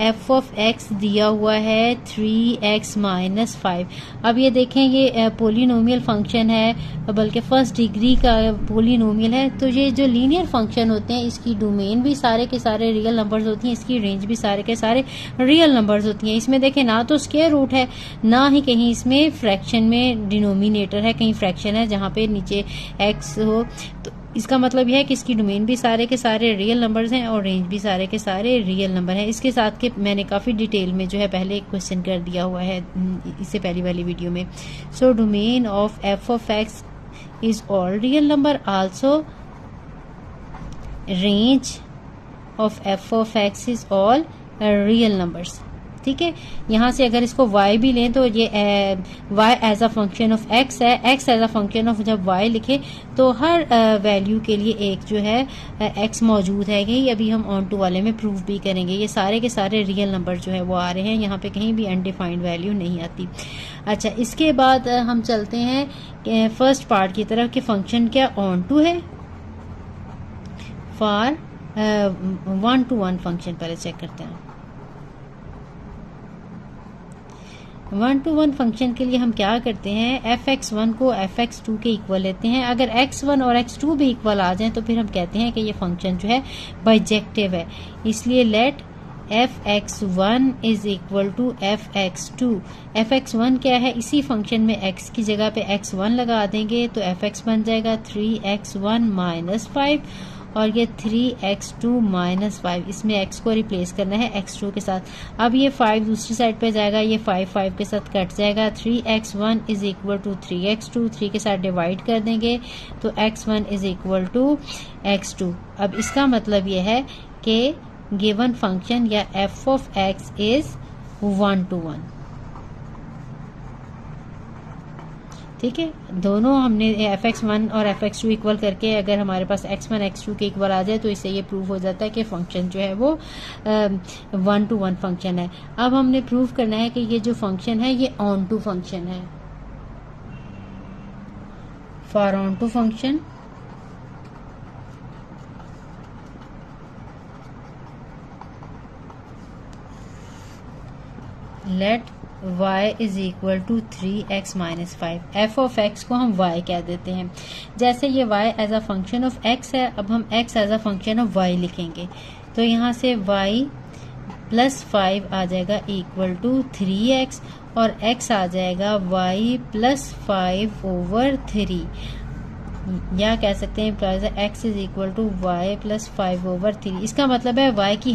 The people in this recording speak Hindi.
एफ ऑफ एक्स दिया हुआ है 3x माइनस 5। अब ये देखें ये पोलिनोमियल फंक्शन है, बल्कि फर्स्ट डिग्री का पोलिनोमियल है। तो ये जो लीनियर फंक्शन होते हैं इसकी डोमेन भी सारे के सारे रियल नंबर्स होती हैं, इसकी रेंज भी सारे के सारे रियल नंबर्स होती हैं। इसमें देखें ना तो स्क्वायर रूट है, ना ही कहीं इसमें फ्रैक्शन में डिनोमिनेटर है, कहीं फ्रैक्शन है जहाँ पे नीचे x हो। तो इसका मतलब यह है कि इसकी डोमेन भी सारे के सारे रियल नंबर्स हैं और रेंज भी सारे के सारे रियल नंबर हैं। इसके साथ के मैंने काफ़ी डिटेल में जो है पहले एक क्वेश्चन कर दिया हुआ है इससे पहली वाली वीडियो में। So domain of F of x is all real number, also range of F of x is all real numbers. ठीक है, यहाँ से अगर इसको y भी लें तो ये y as a function of x है, x as a function of जब y लिखे तो हर वैल्यू के लिए एक जो है x मौजूद है। यही अभी हम ऑन टू वाले में प्रूव भी करेंगे। ये सारे के सारे रियल नंबर जो है वो आ रहे हैं, यहाँ पे कहीं भी अनडिफाइंड वैल्यू नहीं आती। अच्छा, इसके बाद हम चलते हैं फर्स्ट पार्ट की तरफ कि फंक्शन क्या ऑन टू है फॉर 1 to 1 फंक्शन। पहले चेक करते हैं 1 to 1 फंक्शन के लिए हम क्या करते हैं, fx1 को fx2 के इक्वल लेते हैं। अगर x1 और x2 भी इक्वल आ जाएं तो फिर हम कहते हैं कि ये फंक्शन जो है बाइजेक्टिव है। इसलिए late fx1 is equal to fx2। fx1 क्या है, इसी फंक्शन में x की जगह पे x1 लगा देंगे तो fx बन जाएगा 3x1 माइनस 5 और ये 3x2 माइनस 5। इसमें x को रिप्लेस करना है x2 के साथ। अब ये 5 दूसरी साइड पे जाएगा, ये 5 के साथ कट जाएगा। 3x1 is equal to 3x2, 3 के साथ डिवाइड कर देंगे तो x1 is equal to x2। अब इसका मतलब ये है कि गिवन फंक्शन या f of x is 1 to 1। ठीक है, दोनों हमने fx1 और fx2 इक्वल करके अगर हमारे पास x1 x2 के इक्वल आ जाए तो इससे ये प्रूव हो जाता है कि फंक्शन जो है वो 1 to 1 फंक्शन है। अब हमने प्रूव करना है कि ये जो फंक्शन है ये ऑन टू फंक्शन है। For onto function let y is equal to 3x minus 5। F of X को हम y कह देते हैं। जैसे ये y as a function of x है, अब हम x as a function of y लिखेंगे तो यहाँ से y प्लस 5 आ जाएगा इक्वल टू 3x और x आ जाएगा y प्लस 5 ओवर 3, या कह सकते हैं x is equal to y plus 5 over 3। इसका मतलब है y की